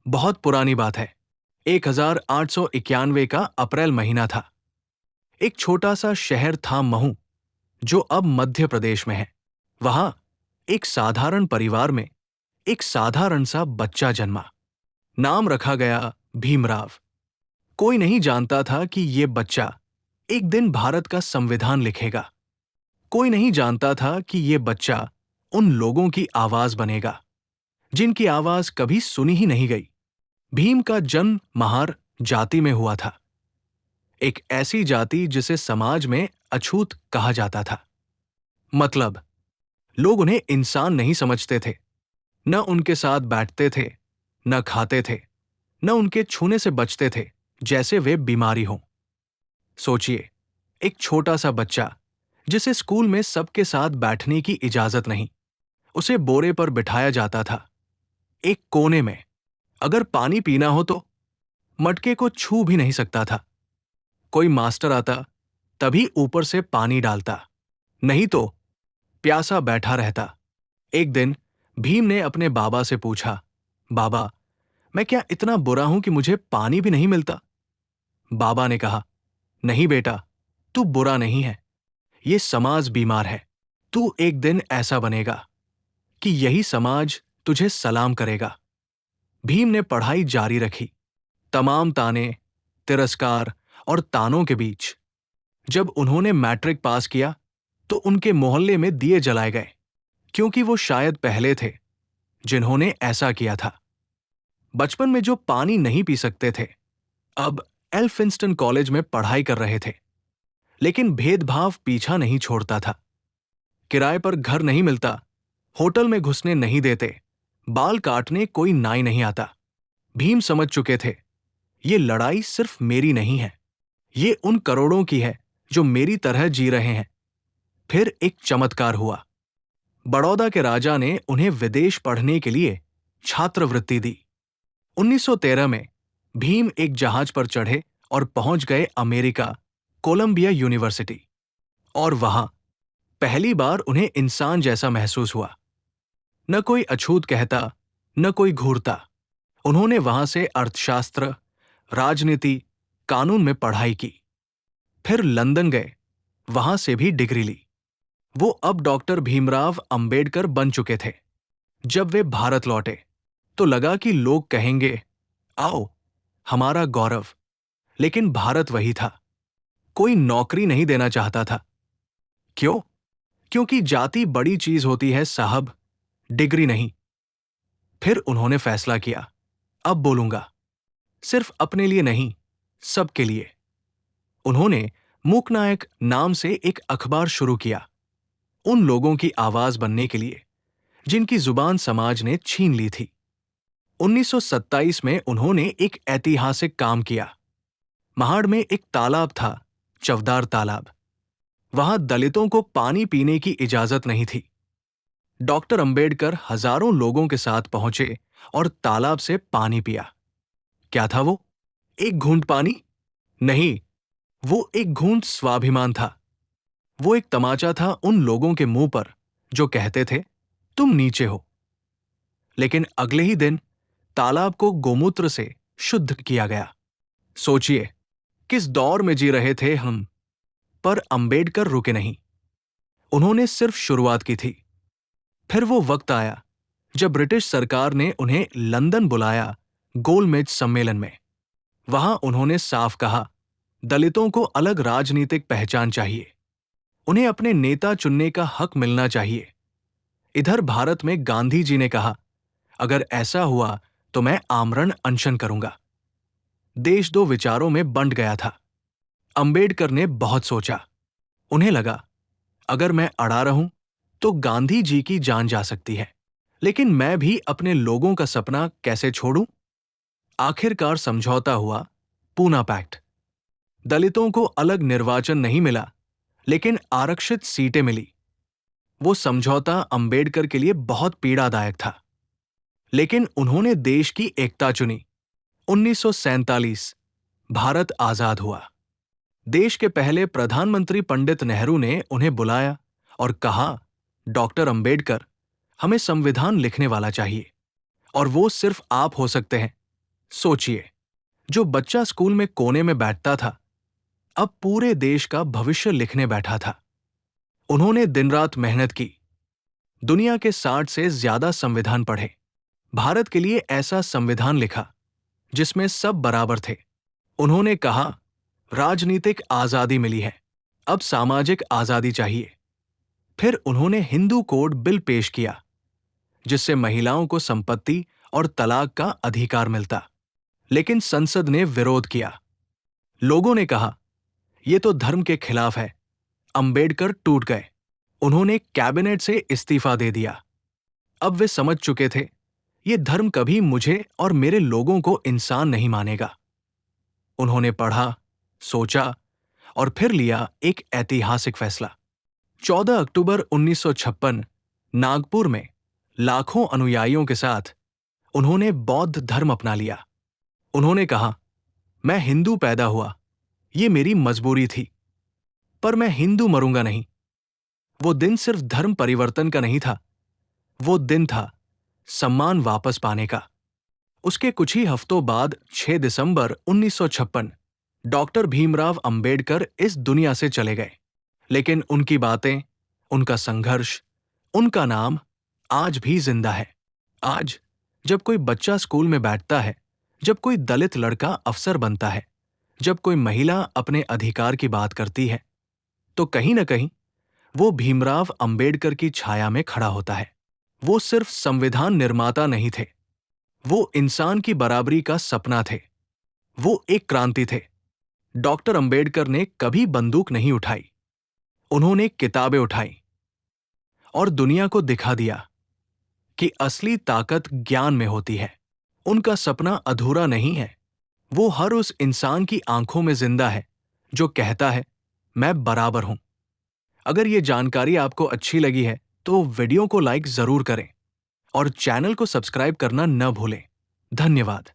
बहुत पुरानी बात है। 1891 का अप्रैल महीना था। एक छोटा सा शहर था महू, जो अब मध्य प्रदेश में है। वहां एक साधारण परिवार में एक साधारण सा बच्चा जन्मा। नाम रखा गया भीमराव। कोई नहीं जानता था कि ये बच्चा एक दिन भारत का संविधान लिखेगा। कोई नहीं जानता था कि ये बच्चा उन लोगों की आवाज बनेगा जिनकी आवाज कभी सुनी ही नहीं गई। भीम का जन्म महार जाति में हुआ था, एक ऐसी जाति जिसे समाज में अछूत कहा जाता था। मतलब, लोग उन्हें इंसान नहीं समझते थे, न उनके साथ बैठते थे, न खाते थे, न उनके छूने से बचते थे जैसे वे बीमारी हों। सोचिए, एक छोटा सा बच्चा जिसे स्कूल में सबके साथ बैठने की इजाजत नहीं, उसे बोरे पर बिठाया जाता था, एक कोने में। अगर पानी पीना हो तो मटके को छू भी नहीं सकता था। कोई मास्टर आता तभी ऊपर से पानी डालता, नहीं तो प्यासा बैठा रहता। एक दिन भीम ने अपने बाबा से पूछा, बाबा, मैं क्या इतना बुरा हूं कि मुझे पानी भी नहीं मिलता? बाबा ने कहा, नहीं बेटा, तू बुरा नहीं है, ये समाज बीमार है। तू एक दिन ऐसा बनेगा कि यही समाज तुझे सलाम करेगा। भीम ने पढ़ाई जारी रखी, तमाम ताने, तिरस्कार और तानों के बीच। जब उन्होंने मैट्रिक पास किया तो उनके मोहल्ले में दिए जलाए गए, क्योंकि वो शायद पहले थे जिन्होंने ऐसा किया था। बचपन में जो पानी नहीं पी सकते थे, अब एल्फिंस्टन कॉलेज में पढ़ाई कर रहे थे। लेकिन भेदभाव पीछा नहीं छोड़ता था। किराए पर घर नहीं मिलता, होटल में घुसने नहीं देते, बाल काटने कोई नाई नहीं आता। भीम समझ चुके थे, ये लड़ाई सिर्फ मेरी नहीं है, ये उन करोड़ों की है जो मेरी तरह जी रहे हैं। फिर एक चमत्कार हुआ। बड़ौदा के राजा ने उन्हें विदेश पढ़ने के लिए छात्रवृत्ति दी। 1913 में भीम एक जहाज पर चढ़े और पहुंच गए अमेरिका, कोलंबिया यूनिवर्सिटी। और वहां पहली बार उन्हें इंसान जैसा महसूस हुआ। न कोई अछूत कहता, न कोई घूरता। उन्होंने वहां से अर्थशास्त्र, राजनीति, कानून में पढ़ाई की। फिर लंदन गए, वहां से भी डिग्री ली। वो अब डॉक्टर भीमराव अंबेडकर बन चुके थे। जब वे भारत लौटे तो लगा कि लोग कहेंगे, आओ, हमारा गौरव। लेकिन भारत वही था। कोई नौकरी नहीं देना चाहता था। क्यों? क्योंकि जाति बड़ी चीज होती है साहब, डिग्री नहीं। फिर उन्होंने फैसला किया, अब बोलूंगा, सिर्फ अपने लिए नहीं, सबके लिए। उन्होंने मूकनायक नाम से एक अखबार शुरू किया, उन लोगों की आवाज बनने के लिए जिनकी जुबान समाज ने छीन ली थी। 1927 में उन्होंने एक ऐतिहासिक काम किया। महाड़ में एक तालाब था, चवदार तालाब। वहां दलितों को पानी पीने की इजाजत नहीं थी। डॉक्टर अंबेडकर हजारों लोगों के साथ पहुंचे और तालाब से पानी पिया। क्या था वो? एक घूंट पानी? नहीं, वो एक घूंट स्वाभिमान था। वो एक तमाचा था उन लोगों के मुंह पर जो कहते थे, तुम नीचे हो। लेकिन अगले ही दिन तालाब को गोमूत्र से शुद्ध किया गया। सोचिए, किस दौर में जी रहे थे हम। पर अंबेडकर रुके नहीं। उन्होंने सिर्फ शुरुआत की थी। फिर वो वक्त आया जब ब्रिटिश सरकार ने उन्हें लंदन बुलाया, गोलमेज सम्मेलन में। वहां उन्होंने साफ कहा, दलितों को अलग राजनीतिक पहचान चाहिए, उन्हें अपने नेता चुनने का हक मिलना चाहिए। इधर भारत में गांधी जी ने कहा, अगर ऐसा हुआ तो मैं आमरण अनशन करूंगा। देश दो विचारों में बंट गया था। अंबेडकर ने बहुत सोचा। उन्हें लगा, अगर मैं अड़ा रहूं तो गांधी जी की जान जा सकती है, लेकिन मैं भी अपने लोगों का सपना कैसे छोड़ूं? आखिरकार समझौता हुआ, पूना पैक्ट। दलितों को अलग निर्वाचन नहीं मिला, लेकिन आरक्षित सीटें मिली। वो समझौता अंबेडकर के लिए बहुत पीड़ादायक था, लेकिन उन्होंने देश की एकता चुनी। 1947 भारत आजाद हुआ। देश के पहले प्रधानमंत्री पंडित नेहरू ने उन्हें बुलाया और कहा, डॉक्टर अंबेडकर, हमें संविधान लिखने वाला चाहिए, और वो सिर्फ आप हो सकते हैं। सोचिए, जो बच्चा स्कूल में कोने में बैठता था, अब पूरे देश का भविष्य लिखने बैठा था। उन्होंने दिन रात मेहनत की, दुनिया के 60 से ज्यादा संविधान पढ़े, भारत के लिए ऐसा संविधान लिखा जिसमें सब बराबर थे। उन्होंने कहा, राजनीतिक आजादी मिली है, अब सामाजिक आजादी चाहिए। फिर उन्होंने हिंदू कोड बिल पेश किया, जिससे महिलाओं को संपत्ति और तलाक का अधिकार मिलता। लेकिन संसद ने विरोध किया। लोगों ने कहा, यह तो धर्म के खिलाफ है। अंबेडकर टूट गए। उन्होंने कैबिनेट से इस्तीफा दे दिया। अब वे समझ चुके थे, ये धर्म कभी मुझे और मेरे लोगों को इंसान नहीं मानेगा। उन्होंने पढ़ा, सोचा और फिर लिया एक ऐतिहासिक फैसला। 14 अक्टूबर 1956 नागपुर में लाखों अनुयायियों के साथ उन्होंने बौद्ध धर्म अपना लिया। उन्होंने कहा, मैं हिंदू पैदा हुआ, ये मेरी मजबूरी थी, पर मैं हिंदू मरूंगा नहीं। वो दिन सिर्फ धर्म परिवर्तन का नहीं था, वो दिन था सम्मान वापस पाने का। उसके कुछ ही हफ्तों बाद 6 दिसंबर 1956 डॉक्टर भीमराव अंबेडकर इस दुनिया से चले गए। लेकिन उनकी बातें, उनका संघर्ष, उनका नाम आज भी जिंदा है। आज जब कोई बच्चा स्कूल में बैठता है, जब कोई दलित लड़का अफसर बनता है, जब कोई महिला अपने अधिकार की बात करती है, तो कहीं ना कहीं वो भीमराव अंबेडकर की छाया में खड़ा होता है। वो सिर्फ संविधान निर्माता नहीं थे, वो इंसान की बराबरी का सपना थे। वो एक क्रांति थे। डॉक्टर अंबेडकर ने कभी बंदूक नहीं उठाई, उन्होंने किताबें उठाई और दुनिया को दिखा दिया कि असली ताकत ज्ञान में होती है। उनका सपना अधूरा नहीं है, वो हर उस इंसान की आंखों में जिंदा है जो कहता है, मैं बराबर हूं। अगर ये जानकारी आपको अच्छी लगी है तो वीडियो को लाइक जरूर करें और चैनल को सब्सक्राइब करना न भूलें। धन्यवाद।